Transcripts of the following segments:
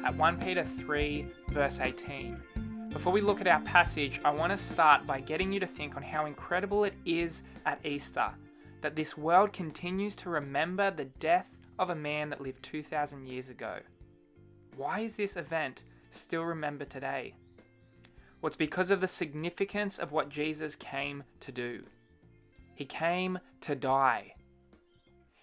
at 1 Peter 3 verse 18. Before we look at our passage, I want to start by getting you to think on how incredible it is at Easter that this world continues to remember the death of a man that lived 2,000 years ago. Why is this event still remembered today? Well, it's because of the significance of what Jesus came to do. He came to die.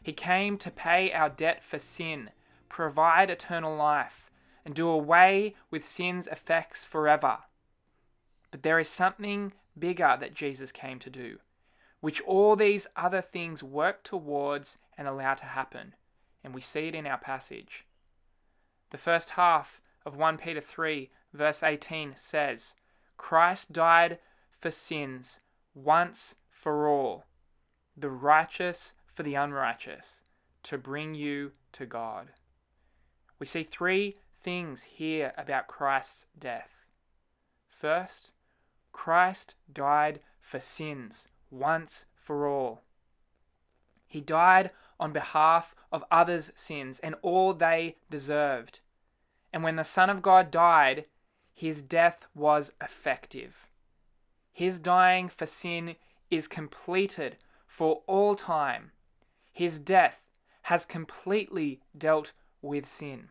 He came to pay our debt for sin, provide eternal life, and do away with sin's effects forever. But there is something bigger that Jesus came to do, which all these other things work towards and allow to happen. And we see it in our passage. The first half of 1 Peter 3 verse 18 says, Christ died for sins once for all, the righteous for the unrighteous, to bring you to God. We see three things here about Christ's death. First, Christ died for sins once for all. He died on behalf of others' sins and all they deserved. And when the Son of God died, his death was effective. His dying for sin is completed for all time. His death has completely dealt with sin.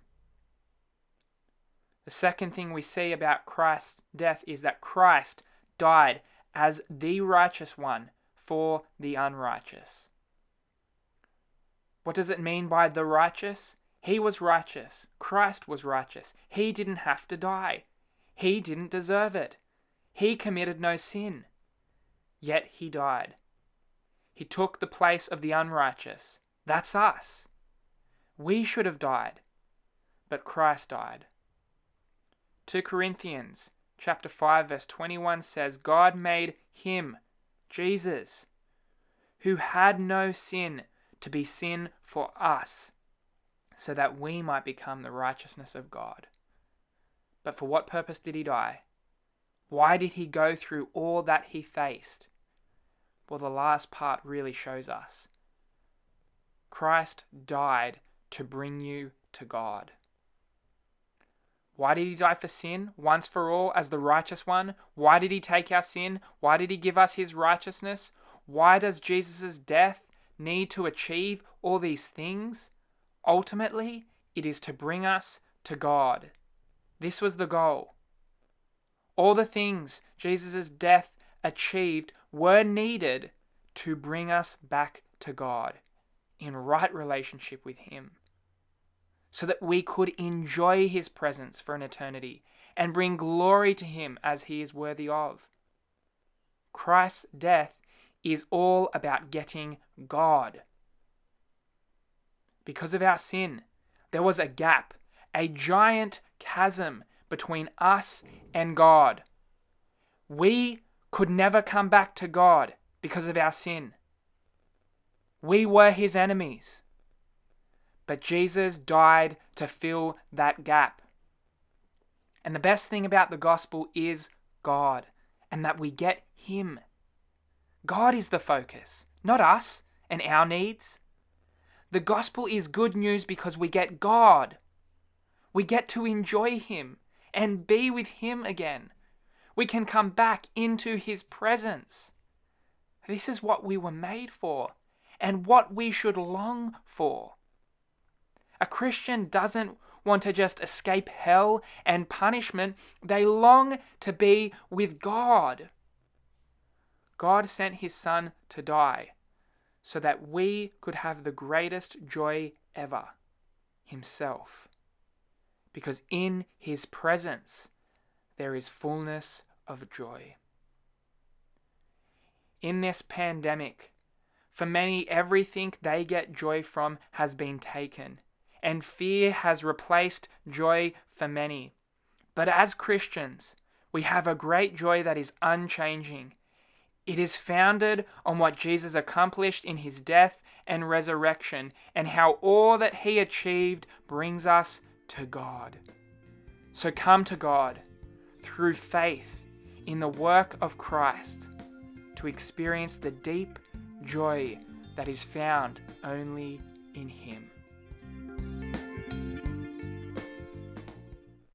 The second thing we see about Christ's death is that Christ died as the righteous one for the unrighteous. What does it mean by the righteous? He was righteous. Christ was righteous. He didn't have to die. He didn't deserve it. He committed no sin. Yet he died. He took the place of the unrighteous. That's us. We should have died, but Christ died. 2 Corinthians chapter 5 verse 21 says, God made him, Jesus, who had no sin, to be sin for us, so that we might become the righteousness of God. But for what purpose did he die? Why did he go through all that he faced? Well, the last part really shows us. Christ died to bring you to God. Why did he die for sin once for all as the righteous one? Why did he take our sin? Why did he give us his righteousness? Why does Jesus' death need to achieve all these things? Ultimately, it is to bring us to God. This was the goal. All the things Jesus' death achieved were needed to bring us back to God in right relationship with him, so that we could enjoy his presence for an eternity and bring glory to him as he is worthy of. Christ's death is all about getting God. Because of our sin, there was a gap, a giant chasm between us and God. We could never come back to God because of our sin. We were his enemies. But Jesus died to fill that gap. And the best thing about the gospel is God, and that we get him. God is the focus, not us and our needs. The gospel is good news because we get God. We get to enjoy him and be with him again. We can come back into his presence. This is what we were made for and what we should long for. A Christian doesn't want to just escape hell and punishment. They long to be with God. God sent his Son to die so that we could have the greatest joy ever, himself. Because in his presence there is fullness of joy. In this pandemic, for many, everything they get joy from has been taken, and fear has replaced joy for many. But as Christians, we have a great joy that is unchanging. It is founded on what Jesus accomplished in his death and resurrection, and how all that he achieved brings us to God. So come to God through faith in the work of Christ to experience the deep joy that is found only in him.